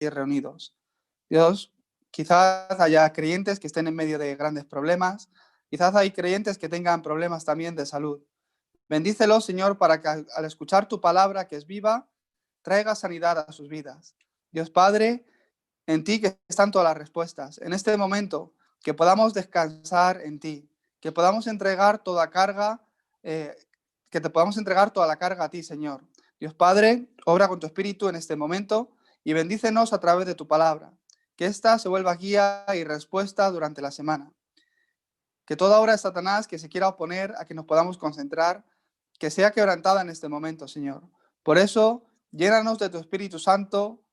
aquí reunidos. Dios, quizás haya creyentes que estén en medio de grandes problemas, quizás hay creyentes que tengan problemas también de salud. Bendícelos, Señor, para que al escuchar tu palabra, que es viva, traiga sanidad a sus vidas. Dios Padre, en ti que están todas las respuestas. En este momento, que podamos descansar en ti, que podamos entregar toda carga, que te podamos entregar toda la carga a ti, Señor. Dios Padre, obra con tu espíritu en este momento y bendícenos a través de tu palabra. Que ésta se vuelva guía y respuesta durante la semana. Que toda obra de Satanás que se quiera oponer a que nos podamos concentrar, que sea quebrantada en este momento, Señor. Por eso, llénanos de tu Espíritu Santo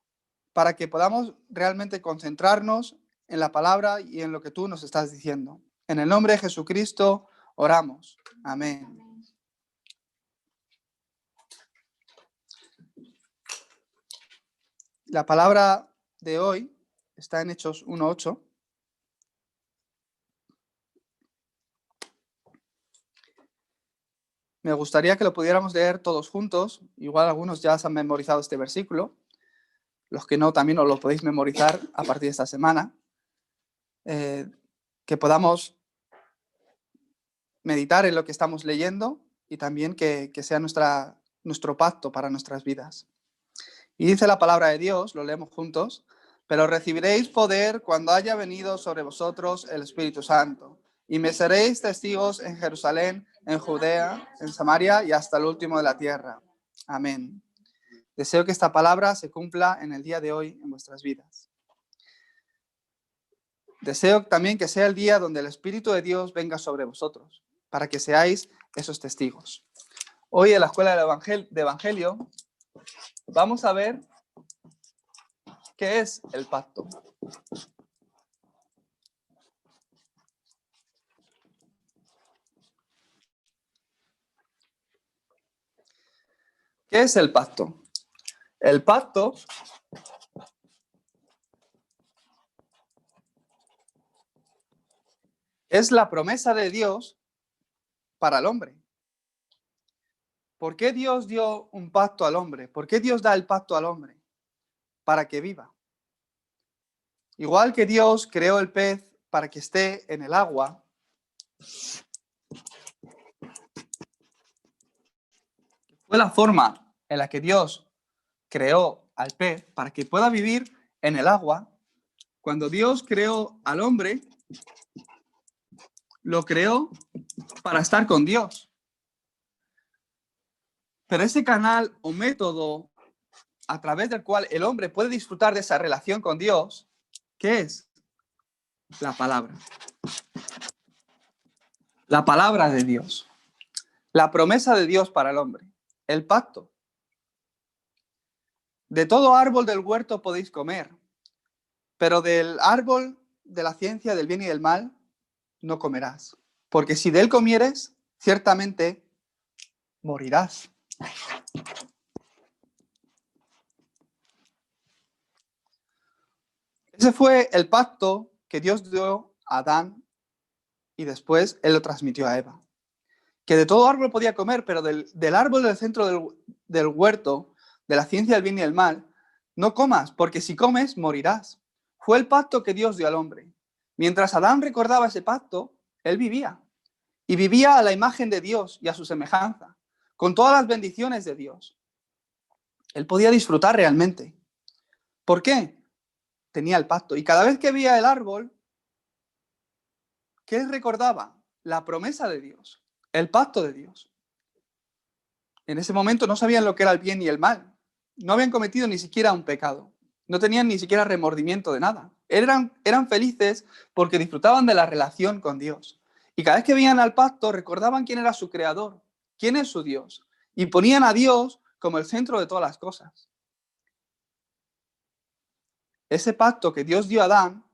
para que podamos realmente concentrarnos en la palabra y en lo que tú nos estás diciendo. En el nombre de Jesucristo oramos. Amén. La palabra de hoy está en Hechos 1:8. Me gustaría que lo pudiéramos leer todos juntos. Igual algunos ya se han memorizado este versículo. Los que no, también os lo podéis memorizar a partir de esta semana. Que podamos meditar en lo que estamos leyendo y también que sea nuestro pacto para nuestras vidas. Y dice la palabra de Dios, lo leemos juntos: pero recibiréis poder cuando haya venido sobre vosotros el Espíritu Santo, y me seréis testigos en Jerusalén, en Judea, en Samaria y hasta el último de la tierra. Amén. Deseo que esta palabra se cumpla en el día de hoy en vuestras vidas. Deseo también que sea el día donde el Espíritu de Dios venga sobre vosotros, para que seáis esos testigos. Hoy en la Escuela de Evangelio vamos a ver qué es el pacto. ¿Qué es el pacto? El pacto es la promesa de Dios para el hombre. ¿Por qué Dios dio un pacto al hombre? ¿Por qué Dios da el pacto al hombre? Para que viva. Igual que Dios creó el pez para que esté en el agua, fue la forma en la que Dios creó al pez para que pueda vivir en el agua. Cuando Dios creó al hombre, lo creó para estar con Dios. Pero ese canal o método a través del cual el hombre puede disfrutar de esa relación con Dios, ¿qué es? La palabra. La palabra de Dios. La promesa de Dios para el hombre. El pacto. De todo árbol del huerto podéis comer, pero del árbol de la ciencia del bien y del mal no comerás. Porque si de él comieres, ciertamente morirás. Ese fue el pacto que Dios dio a Adán y después él lo transmitió a Eva. Que de todo árbol podía comer, pero del árbol del centro del huerto, de la ciencia del bien y del mal, no comas, porque si comes, morirás. Fue el pacto que Dios dio al hombre. Mientras Adán recordaba ese pacto, él vivía. Y vivía a la imagen de Dios y a su semejanza, con todas las bendiciones de Dios. Él podía disfrutar realmente. ¿Por qué? Tenía el pacto. Y cada vez que veía el árbol, ¿qué recordaba? La promesa de Dios, el pacto de Dios. En ese momento no sabían lo que era el bien y el mal. No habían cometido ni siquiera un pecado. No tenían ni siquiera remordimiento de nada. Eran felices porque disfrutaban de la relación con Dios. Y cada vez que veían al pacto, recordaban quién era su creador, quién es su Dios. Y ponían a Dios como el centro de todas las cosas. Ese pacto que Dios dio a Adán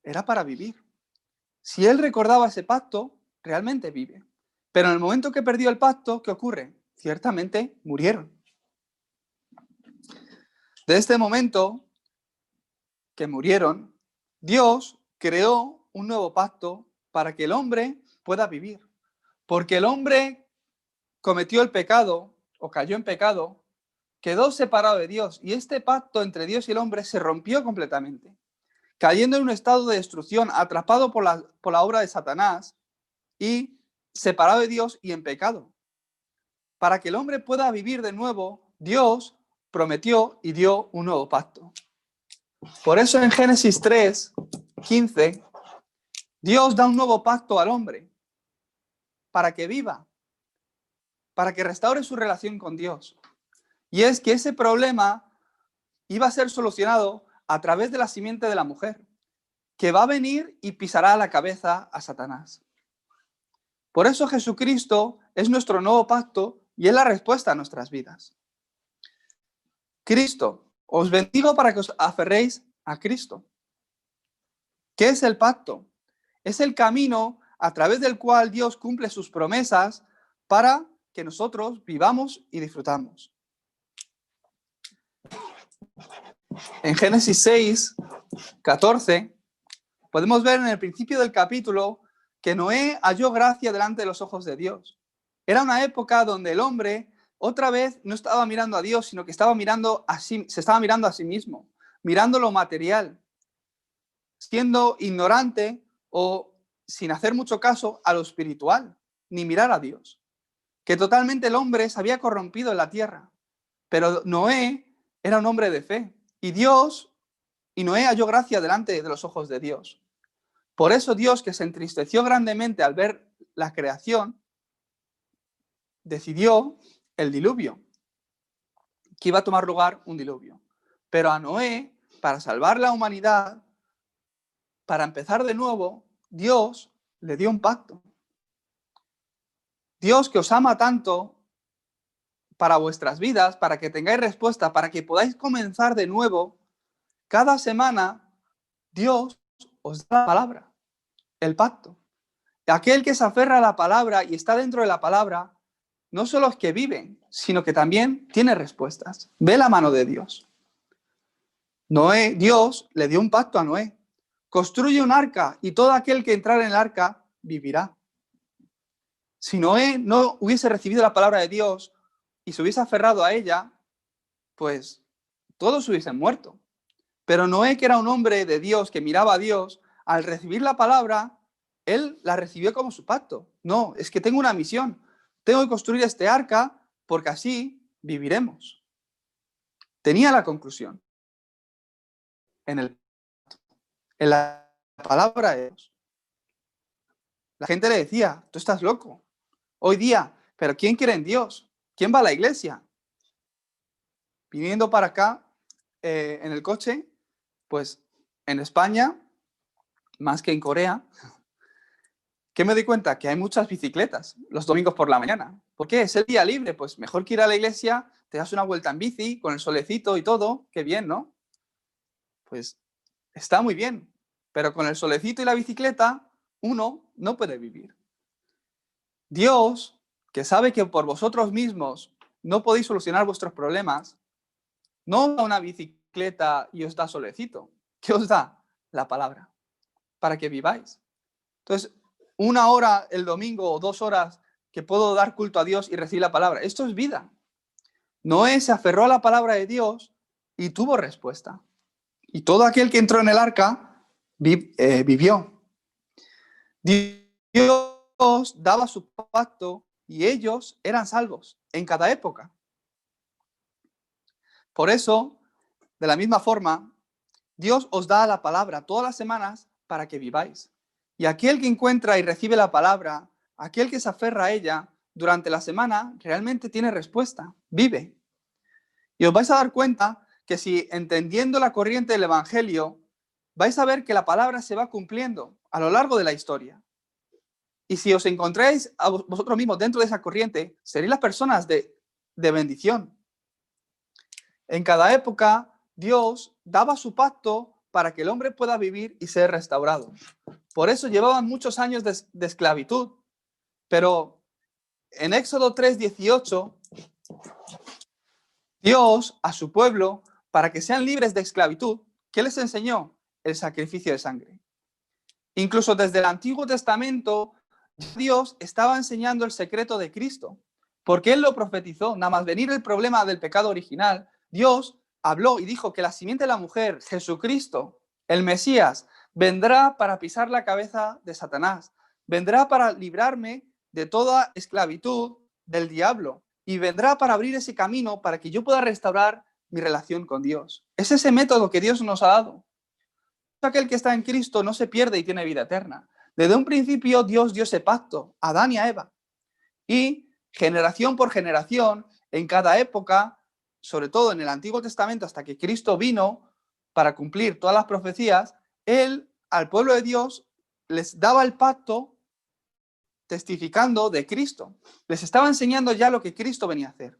era para vivir. Si él recordaba ese pacto, realmente vive. Pero en el momento que perdió el pacto, ¿qué ocurre? Ciertamente murieron. De este momento que murieron, Dios creó un nuevo pacto para que el hombre pueda vivir. Porque el hombre cometió el pecado o cayó en pecado quedó separado de Dios y este pacto entre Dios y el hombre se rompió completamente, cayendo en un estado de destrucción, atrapado por la obra de Satanás y separado de Dios y en pecado. Para que el hombre pueda vivir de nuevo, Dios prometió y dio un nuevo pacto. Por eso en Génesis 3:15, Dios da un nuevo pacto al hombre para que viva, para que restaure su relación con Dios. Y es que ese problema iba a ser solucionado a través de la simiente de la mujer, que va a venir y pisará la cabeza a Satanás. Por eso Jesucristo es nuestro nuevo pacto y es la respuesta a nuestras vidas. Cristo, os bendigo para que os aferréis a Cristo. ¿Qué es el pacto? Es el camino a través del cual Dios cumple sus promesas para que nosotros vivamos y disfrutamos. En Génesis 6:14, podemos ver en el principio del capítulo que Noé halló gracia delante de los ojos de Dios. Era una época donde el hombre otra vez no estaba mirando a Dios, sino que se estaba mirando a sí mismo, mirando lo material, siendo ignorante o sin hacer mucho caso a lo espiritual, ni mirar a Dios. Que totalmente el hombre se había corrompido en la tierra. Pero Noé era un hombre de fe. Y Noé halló gracia delante de los ojos de Dios. Por eso Dios, que se entristeció grandemente al ver la creación, decidió el diluvio, que iba a tomar lugar un diluvio. Pero a Noé, para salvar la humanidad, para empezar de nuevo, Dios le dio un pacto. Dios, que os ama tanto para vuestras vidas, para que tengáis respuesta, para que podáis comenzar de nuevo, cada semana Dios os da la palabra, el pacto. Aquel que se aferra a la palabra y está dentro de la palabra, no solo es que vive, sino que también tiene respuestas. Ve la mano de Dios. Dios le dio un pacto a Noé. Construye un arca y todo aquel que entrara en el arca vivirá. Si Noé no hubiese recibido la palabra de Dios y se hubiese aferrado a ella, pues todos hubiesen muerto. Pero Noé, que era un hombre de Dios, que miraba a Dios, al recibir la palabra, él la recibió como su pacto. No, es que tengo una misión. Tengo que construir este arca porque así viviremos. Tenía la conclusión en la palabra de Dios. La gente le decía, tú estás loco. Hoy día, ¿pero quién quiere en Dios? ¿Quién va a la iglesia? Viniendo para acá en el coche, pues en España, más que en Corea, ¿qué me doy cuenta? Que hay muchas bicicletas los domingos por la mañana. ¿Por qué? Es el día libre, pues mejor que ir a la iglesia, te das una vuelta en bici, con el solecito y todo, qué bien, ¿no? Pues está muy bien, pero con el solecito y la bicicleta, uno no puede vivir. Dios, que sabe que por vosotros mismos no podéis solucionar vuestros problemas, no os da una bicicleta y os da solecito. ¿Qué os da? La palabra, para que viváis. Entonces, 1 hora el domingo o 2 horas que puedo dar culto a Dios y recibir la palabra. Esto es vida. Noé se aferró a la palabra de Dios y tuvo respuesta. Y todo aquel que entró en el arca vivió. Dios daba su pacto y ellos eran salvos en cada época. Por eso, de la misma forma, Dios os da la palabra todas las semanas para que viváis. Y aquel que encuentra y recibe la palabra, aquel que se aferra a ella durante la semana, realmente tiene respuesta, vive. Y os vais a dar cuenta que si entendiendo la corriente del Evangelio, vais a ver que la palabra se va cumpliendo a lo largo de la historia. Y si os encontráis a vosotros mismos dentro de esa corriente, seréis las personas de bendición. En cada época, Dios daba su pacto para que el hombre pueda vivir y ser restaurado. Por eso llevaban muchos años de esclavitud. Pero en Éxodo 3:18, Dios a su pueblo, para que sean libres de esclavitud, ¿qué les enseñó? El sacrificio de sangre. Incluso desde el Antiguo Testamento, Dios estaba enseñando el secreto de Cristo, porque Él lo profetizó. Nada más venir el problema del pecado original, Dios habló y dijo que la simiente de la mujer, Jesucristo, el Mesías, vendrá para pisar la cabeza de Satanás, vendrá para librarme de toda esclavitud del diablo y vendrá para abrir ese camino para que yo pueda restaurar mi relación con Dios. Es ese método que Dios nos ha dado. Aquel que está en Cristo no se pierde y tiene vida eterna. Desde un principio Dios dio ese pacto a Adán y a Eva. Y generación por generación, en cada época, sobre todo en el Antiguo Testamento, hasta que Cristo vino para cumplir todas las profecías, Él al pueblo de Dios les daba el pacto testificando de Cristo. Les estaba enseñando ya lo que Cristo venía a hacer.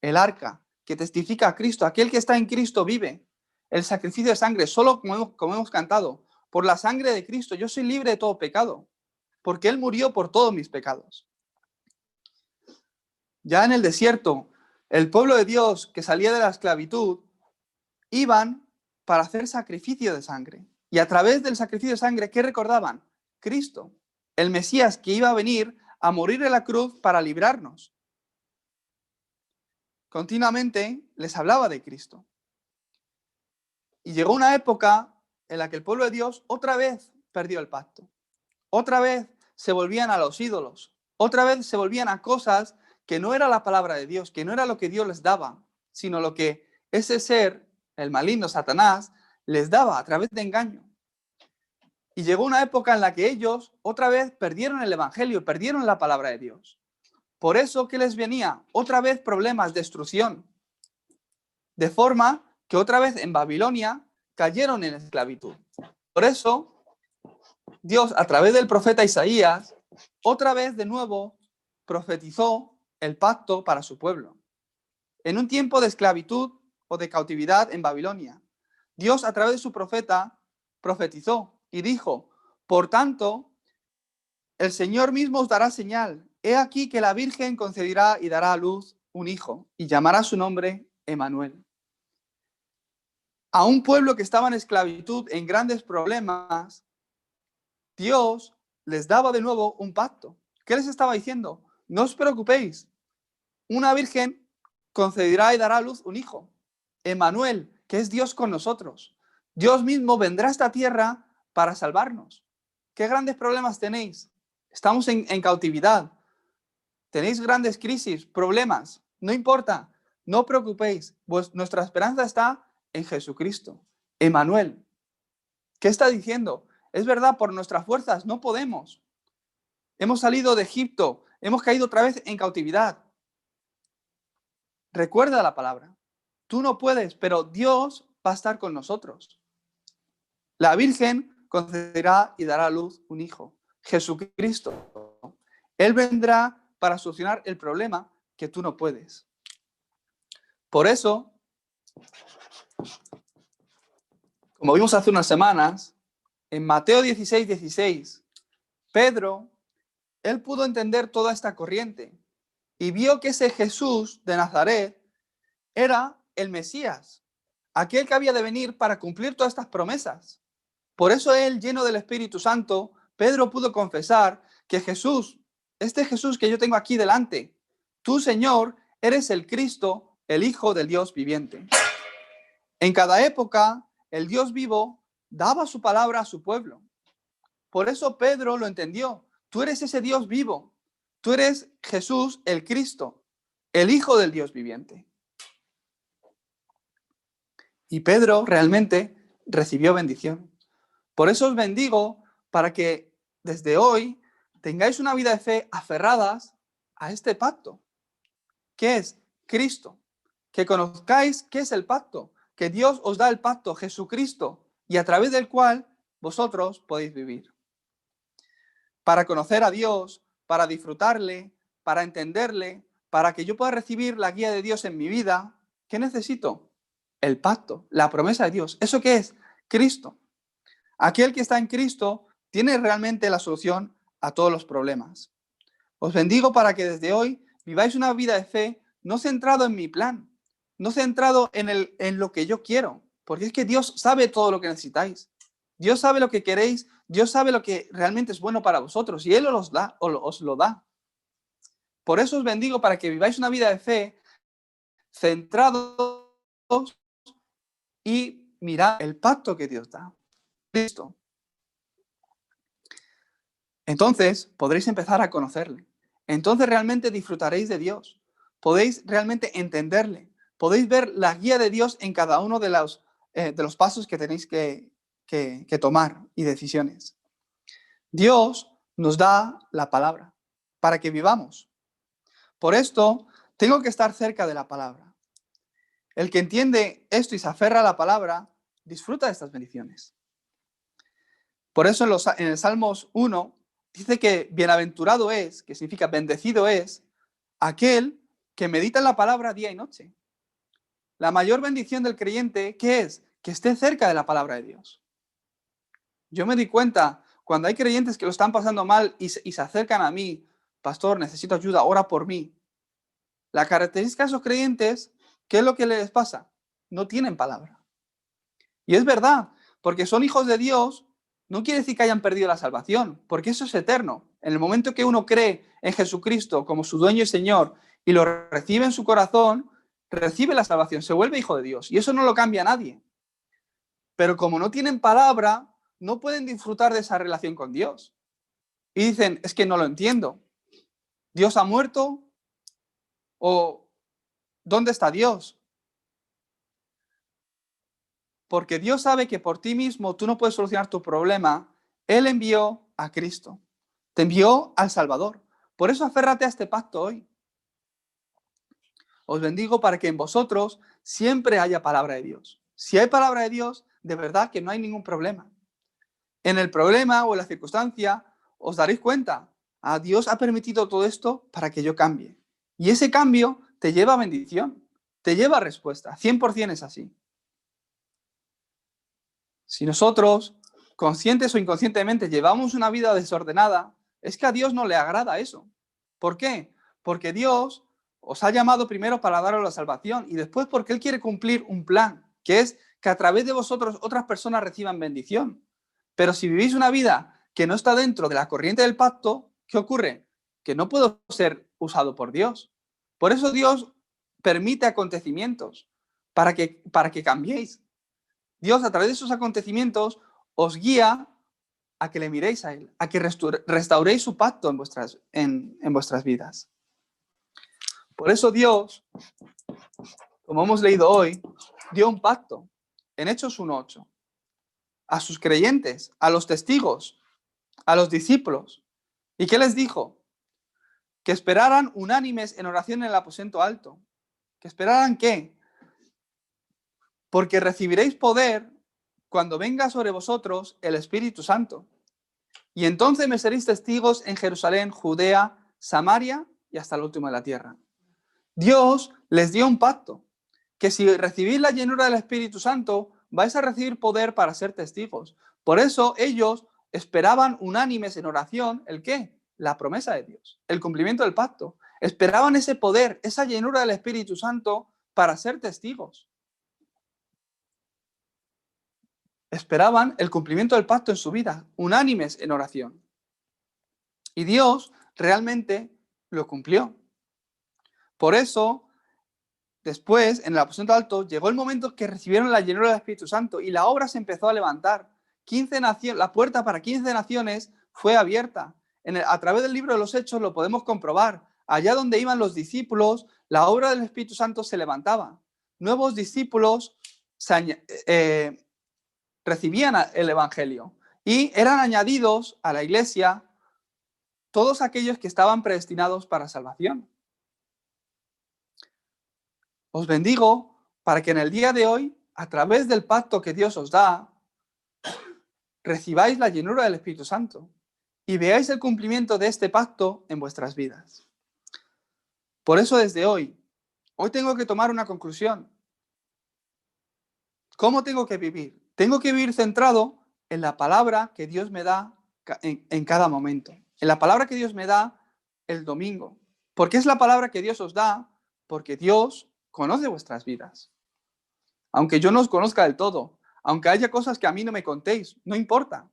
El arca, que testifica a Cristo. Aquel que está en Cristo vive. El sacrificio de sangre, solo como hemos cantado, por la sangre de Cristo yo soy libre de todo pecado, porque Él murió por todos mis pecados. Ya en el desierto, el pueblo de Dios que salía de la esclavitud iban para hacer sacrificio de sangre. Y a través del sacrificio de sangre, ¿qué recordaban? Cristo, el Mesías que iba a venir a morir en la cruz para librarnos. Continuamente les hablaba de Cristo. Y llegó una época en la que el pueblo de Dios otra vez perdió el pacto. Otra vez se volvían a los ídolos. Otra vez se volvían a cosas que no era la palabra de Dios, que no era lo que Dios les daba, sino lo que ese ser, el maligno Satanás, les daba a través de engaño. Y llegó una época en la que ellos otra vez perdieron el evangelio, perdieron la palabra de Dios. Por eso, ¿qué les venía? Otra vez problemas, destrucción. De forma que otra vez en Babilonia cayeron en esclavitud. Por eso, Dios, a través del profeta Isaías, otra vez de nuevo profetizó el pacto para su pueblo. En un tiempo de esclavitud o de cautividad en Babilonia, Dios a través de su profeta profetizó y dijo: por tanto, el Señor mismo os dará señal. He aquí que la Virgen concebirá y dará a luz un hijo y llamará su nombre Emmanuel. A un pueblo que estaba en esclavitud, en grandes problemas, Dios les daba de nuevo un pacto. ¿Qué les estaba diciendo? No os preocupéis. Una virgen concebirá y dará a luz un hijo, Emmanuel, que es Dios con nosotros. Dios mismo vendrá a esta tierra para salvarnos. ¿Qué grandes problemas tenéis? Estamos en cautividad. Tenéis grandes crisis, problemas. No importa, no os preocupéis. Nuestra esperanza está en Jesucristo, Emmanuel. ¿Qué está diciendo? Es verdad, por nuestras fuerzas no podemos. Hemos salido de Egipto, hemos caído otra vez en cautividad. Recuerda la palabra. Tú no puedes, pero Dios va a estar con nosotros. La Virgen concederá y dará a luz un hijo, Jesucristo. Él vendrá para solucionar el problema que tú no puedes. Por eso, como vimos hace unas semanas, en Mateo 16:16, Pedro, él pudo entender toda esta corriente y vio que ese Jesús de Nazaret era el Mesías, aquel que había de venir para cumplir todas estas promesas. Por eso él, lleno del Espíritu Santo, Pedro pudo confesar que Jesús, este Jesús que yo tengo aquí delante, tú, Señor, eres el Cristo, el Hijo del Dios viviente. En cada época, el Dios vivo daba su palabra a su pueblo. Por eso Pedro lo entendió. Tú eres ese Dios vivo. Tú eres Jesús, el Cristo, el Hijo del Dios viviente. Y Pedro realmente recibió bendición. Por eso os bendigo para que desde hoy tengáis una vida de fe aferradas a este pacto, que es Cristo. Que conozcáis qué es el pacto, que Dios os da el pacto, Jesucristo, y a través del cual vosotros podéis vivir. Para conocer a Dios, para disfrutarle, para entenderle, para que yo pueda recibir la guía de Dios en mi vida, ¿qué necesito? El pacto, la promesa de Dios. ¿Eso qué es? Cristo. Aquel que está en Cristo tiene realmente la solución a todos los problemas. Os bendigo para que desde hoy viváis una vida de fe no centrado en mi plan, no centrado en lo que yo quiero, porque es que Dios sabe todo lo que necesitáis. Dios sabe lo que queréis, Dios sabe lo que realmente es bueno para vosotros y Él os lo da. Por eso os bendigo para que viváis una vida de fe centrados y mirad el pacto que Dios da. Listo. Entonces podréis empezar a conocerle. Entonces realmente disfrutaréis de Dios. Podéis realmente entenderle. Podéis ver la guía de Dios en cada uno de los pasos que tenéis que tomar y decisiones. Dios nos da la palabra para que vivamos. Por esto, tengo que estar cerca de la palabra. El que entiende esto y se aferra a la palabra, disfruta de estas bendiciones. Por eso en el Salmos 1 dice que bienaventurado es, que significa bendecido es, aquel que medita en la palabra día y noche. La mayor bendición del creyente, ¿qué es? Que esté cerca de la palabra de Dios. Yo me di cuenta, cuando hay creyentes que lo están pasando mal y se acercan a mí, pastor, necesito ayuda, ora por mí. La característica de esos creyentes, ¿qué es lo que les pasa? No tienen palabra. Y es verdad, porque son hijos de Dios, no quiere decir que hayan perdido la salvación, porque eso es eterno. En el momento que uno cree en Jesucristo como su dueño y Señor y lo recibe en su corazón, recibe la salvación, se vuelve hijo de Dios. Y eso no lo cambia nadie. Pero como no tienen palabra, no pueden disfrutar de esa relación con Dios. Y dicen, es que no lo entiendo. ¿Dios ha muerto? ¿O dónde está Dios? Porque Dios sabe que por ti mismo tú no puedes solucionar tu problema. Él envió a Cristo. Te envió al Salvador. Por eso aférrate a este pacto hoy. Os bendigo para que en vosotros siempre haya palabra de Dios. Si hay palabra de Dios, de verdad que no hay ningún problema. En el problema o en la circunstancia, os daréis cuenta, Dios ha permitido todo esto para que yo cambie. Y ese cambio te lleva a bendición, te lleva a respuesta. 100% es así. Si nosotros, conscientes o inconscientemente, llevamos una vida desordenada, es que a Dios no le agrada eso. ¿Por qué? Porque Dios os ha llamado primero para daros la salvación y después porque Él quiere cumplir un plan, que es que a través de vosotros otras personas reciban bendición. Pero si vivís una vida que no está dentro de la corriente del pacto, ¿qué ocurre? Que no puedo ser usado por Dios. Por eso Dios permite acontecimientos para que cambiéis. Dios, a través de esos acontecimientos, os guía a que le miréis a Él, a que restauréis su pacto en vuestras vidas. Por eso Dios, como hemos leído hoy, dio un pacto en Hechos 1:8 a sus creyentes, a los testigos, a los discípulos. ¿Y qué les dijo? Que esperaran unánimes en oración en el aposento alto. ¿Que esperaran qué? Porque recibiréis poder cuando venga sobre vosotros el Espíritu Santo. Y entonces me seréis testigos en Jerusalén, Judea, Samaria y hasta el último de la tierra. Dios les dio un pacto, que si recibís la llenura del Espíritu Santo, vais a recibir poder para ser testigos. Por eso ellos esperaban unánimes en oración, ¿el qué? La promesa de Dios, el cumplimiento del pacto. Esperaban ese poder, esa llenura del Espíritu Santo para ser testigos. Esperaban el cumplimiento del pacto en su vida, unánimes en oración. Y Dios realmente lo cumplió. Por eso, después, en el aposento alto, llegó el momento que recibieron la llenura del Espíritu Santo y la obra se empezó a levantar. 15 naciones, la puerta para 15 naciones fue abierta. A través del libro de los Hechos lo podemos comprobar. Allá donde iban los discípulos, la obra del Espíritu Santo se levantaba. Nuevos discípulos recibían el Evangelio y eran añadidos a la iglesia todos aquellos que estaban predestinados para salvación. Os bendigo para que en el día de hoy, a través del pacto que Dios os da, recibáis la llenura del Espíritu Santo y veáis el cumplimiento de este pacto en vuestras vidas. Por eso desde hoy tengo que tomar una conclusión. ¿Cómo tengo que vivir? Tengo que vivir centrado en la palabra que Dios me da en cada momento. En la palabra que Dios me da el domingo. ¿Por qué es la palabra que Dios os da? Porque Dios conoce vuestras vidas. Aunque yo no os conozca del todo, aunque haya cosas que a mí no me contéis, no importa.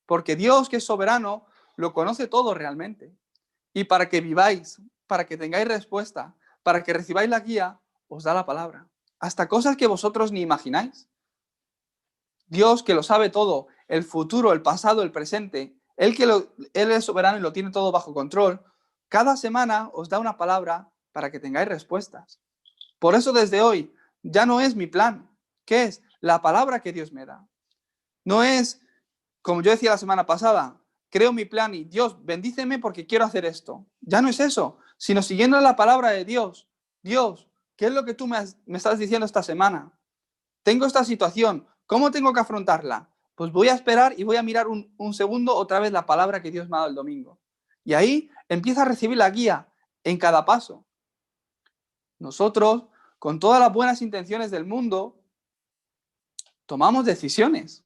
Porque Dios, que es soberano, lo conoce todo realmente. Y para que viváis para que tengáis respuesta, para que recibáis la guía, os da la palabra. Hasta cosas que vosotros ni imagináis. Dios, que lo sabe todo, el futuro, el pasado, el presente, Él es soberano y lo tiene todo bajo control, cada semana os da una palabra para que tengáis respuestas. Por eso desde hoy ya no es mi plan. ¿Qué es? La palabra que Dios me da. No es, como yo decía la semana pasada, creo mi plan y Dios, bendíceme porque quiero hacer esto. Ya no es eso, sino siguiendo la palabra de Dios. Dios, ¿qué es lo que tú me estás diciendo esta semana? Tengo esta situación, ¿cómo tengo que afrontarla? Pues voy a esperar y voy a mirar un segundo otra vez la palabra que Dios me ha dado el domingo. Y ahí empieza a recibir la guía en cada paso. Nosotros, con todas las buenas intenciones del mundo, tomamos decisiones.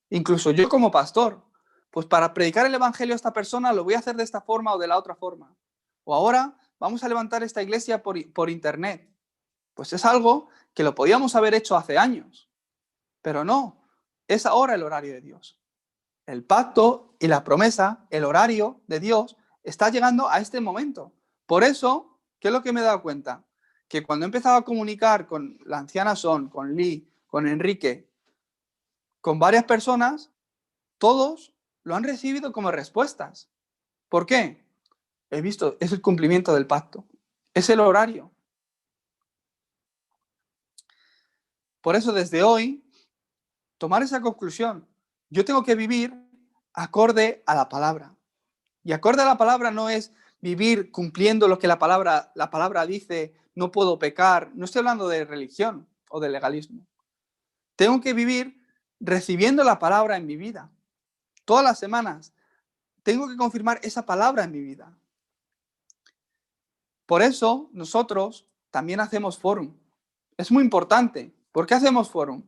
Incluso yo como pastor, pues para predicar el evangelio a esta persona lo voy a hacer de esta forma o de la otra forma. O ahora vamos a levantar esta iglesia por internet. Pues es algo que lo podíamos haber hecho hace años. Pero no, es ahora el horario de Dios. El pacto y la promesa, el horario de Dios, está llegando a este momento. Por eso, ¿qué es lo que me he dado cuenta? Que cuando he empezado a comunicar con la anciana Son, con Lee, con Enrique, con varias personas, todos lo han recibido como respuestas. ¿Por qué? He visto, es el cumplimiento del pacto. Es el horario. Por eso, desde hoy, tomar esa conclusión. Yo tengo que vivir acorde a la palabra. Y acorde a la palabra no es vivir cumpliendo lo que la palabra dice, no puedo pecar. No estoy hablando de religión o de legalismo. Tengo que vivir recibiendo la palabra en mi vida. Todas las semanas tengo que confirmar esa palabra en mi vida. Por eso nosotros también hacemos fórum. Es muy importante. ¿Por qué hacemos fórum?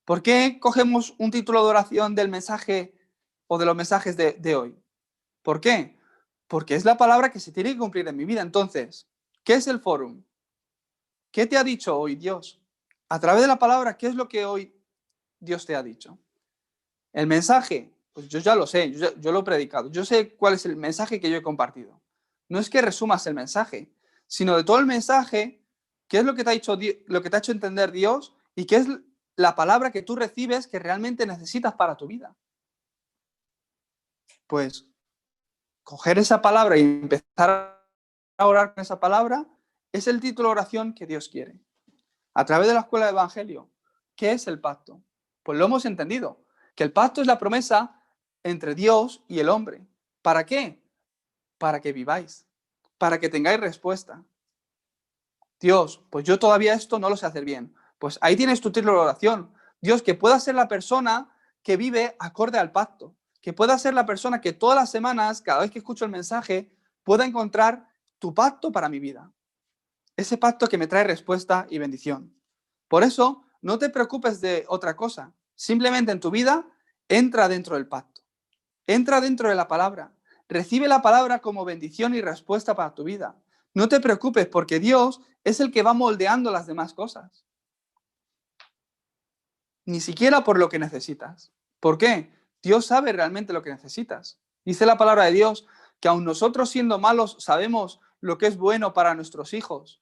¿Por qué cogemos un título de oración del mensaje o de los mensajes de hoy? ¿Por qué? Porque es la palabra que se tiene que cumplir en mi vida. Entonces, ¿qué es el fórum? ¿Qué te ha dicho hoy Dios? A través de la palabra, ¿qué es lo que hoy Dios te ha dicho? El mensaje, pues yo ya lo sé, yo lo he predicado. Yo sé cuál es el mensaje que yo he compartido. No es que resumas el mensaje, sino de todo el mensaje, qué es lo que te ha hecho entender Dios y qué es la palabra que tú recibes que realmente necesitas para tu vida. Pues coger esa palabra y empezar a orar con esa palabra es el título de oración que Dios quiere. A través de la escuela de Evangelio, ¿qué es el pacto? Pues lo hemos entendido, que el pacto es la promesa entre Dios y el hombre. ¿Para qué? Para que viváis, para que tengáis respuesta. Dios, pues yo todavía esto no lo sé hacer bien. Pues ahí tienes tu título de oración. Dios, que pueda ser la persona que vive acorde al pacto, que pueda ser la persona que todas las semanas, cada vez que escucho el mensaje, pueda encontrar tu pacto para mi vida. Ese pacto que me trae respuesta y bendición. Por eso, no te preocupes de otra cosa. Simplemente en tu vida, entra dentro del pacto. Entra dentro de la palabra. Recibe la palabra como bendición y respuesta para tu vida. No te preocupes porque Dios es el que va moldeando las demás cosas. Ni siquiera por lo que necesitas. ¿Por qué? Dios sabe realmente lo que necesitas. Dice la palabra de Dios que aun nosotros siendo malos sabemos lo que es bueno para nuestros hijos.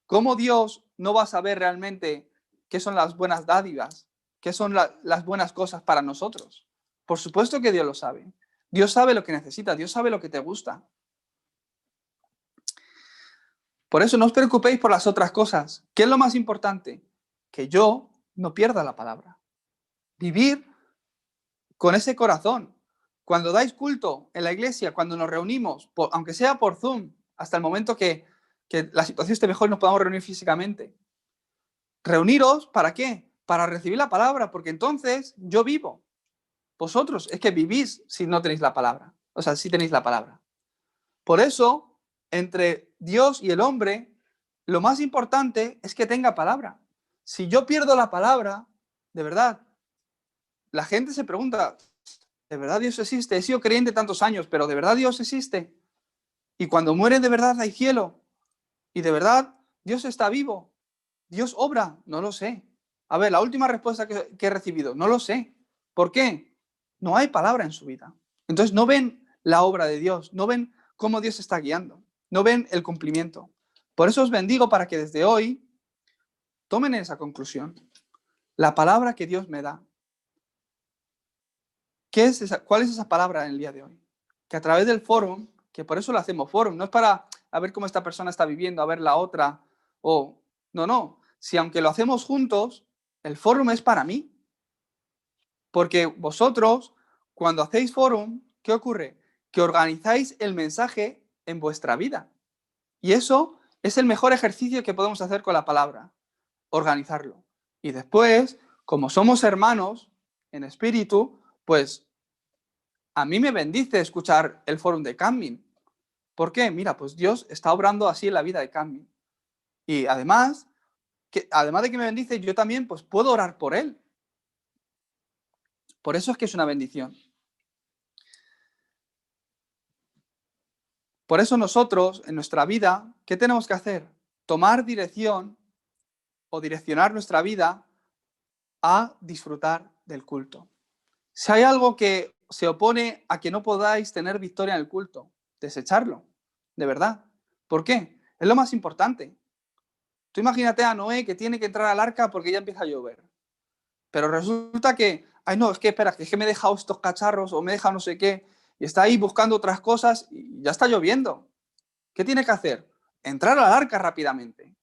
¿Cómo Dios no va a saber realmente qué son las buenas dádivas? ¿Qué son las buenas cosas para nosotros? Por supuesto que Dios lo sabe. Dios sabe lo que necesitas, Dios sabe lo que te gusta. Por eso no os preocupéis por las otras cosas. ¿Qué es lo más importante? Que yo no pierda la palabra. Vivir con ese corazón. Cuando dais culto en la iglesia, cuando nos reunimos, aunque sea por Zoom, hasta el momento que la situación esté mejor y nos podamos reunir físicamente. Reuniros, ¿para qué? Para recibir la palabra, porque entonces yo vivo. Vosotros es que vivís si no tenéis la palabra. O sea, si tenéis la palabra. Por eso, entre Dios y el hombre, lo más importante es que tenga palabra. Si yo pierdo la palabra, de verdad, la gente se pregunta, ¿de verdad Dios existe? He sido creyente tantos años, pero ¿de verdad Dios existe? Y cuando mueren, ¿de verdad hay cielo? ¿Y de verdad Dios está vivo? ¿Dios obra? No lo sé. A ver, la última respuesta que he recibido, no lo sé. ¿Por qué? No hay palabra en su vida. Entonces no ven la obra de Dios, no ven cómo Dios está guiando. no ven el cumplimiento. Por eso os bendigo para que desde hoy tomen esa conclusión. La palabra que Dios me da. ¿Cuál es esa palabra en el día de hoy? Que a través del fórum, que por eso lo hacemos fórum, no es para a ver cómo esta persona está viviendo, a ver la otra, o no. Si aunque lo hacemos juntos, el fórum es para mí. Porque vosotros, cuando hacéis fórum, ¿qué ocurre? Que organizáis el mensaje en vuestra vida. Y eso es el mejor ejercicio que podemos hacer con la palabra, organizarlo. Y después, como somos hermanos en espíritu, pues a mí me bendice escuchar el fórum de Canmin. ¿Por qué? Mira, pues Dios está obrando así en la vida de Canmin. Y además de que me bendice, yo también pues puedo orar por él. Por eso es que es una bendición. Por eso nosotros, en nuestra vida, ¿qué tenemos que hacer? Tomar dirección o direccionar nuestra vida a disfrutar del culto. Si hay algo que se opone a que no podáis tener victoria en el culto, desecharlo, de verdad. ¿Por qué? Es lo más importante. Tú imagínate a Noé que tiene que entrar al arca porque ya empieza a llover. Pero resulta que, no, es que espera, que es que me he dejado estos cacharros o me he dejado no sé qué, y está ahí buscando otras cosas y ya está lloviendo. ¿Qué tiene que hacer? Entrar al arca rápidamente.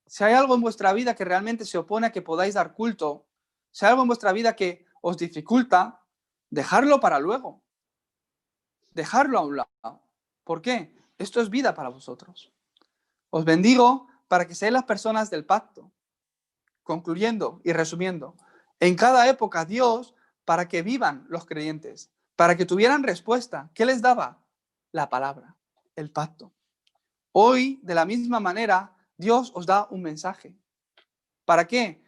Si hay algo en vuestra vida que realmente se opone a que podáis dar culto, si hay algo en vuestra vida que os dificulta, dejarlo para luego. Dejarlo a un lado. ¿Por qué? Esto es vida para vosotros. Os bendigo para que seáis las personas del pacto. Concluyendo y resumiendo, en cada época Dios, para que vivan los creyentes, para que tuvieran respuesta, ¿qué les daba? La palabra, el pacto. Hoy, de la misma manera, Dios os da un mensaje. ¿Para qué?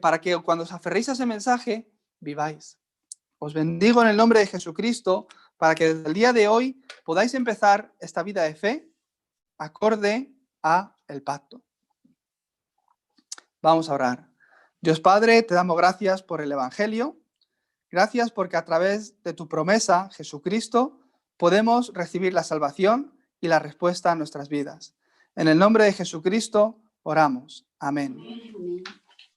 Para que cuando os aferréis a ese mensaje, viváis. Os bendigo en el nombre de Jesucristo para que desde el día de hoy podáis empezar esta vida de fe acorde a el pacto. Vamos a orar. Dios Padre, te damos gracias por el Evangelio. Gracias porque a través de tu promesa, Jesucristo, podemos recibir la salvación y la respuesta a nuestras vidas. En el nombre de Jesucristo oramos. Amén.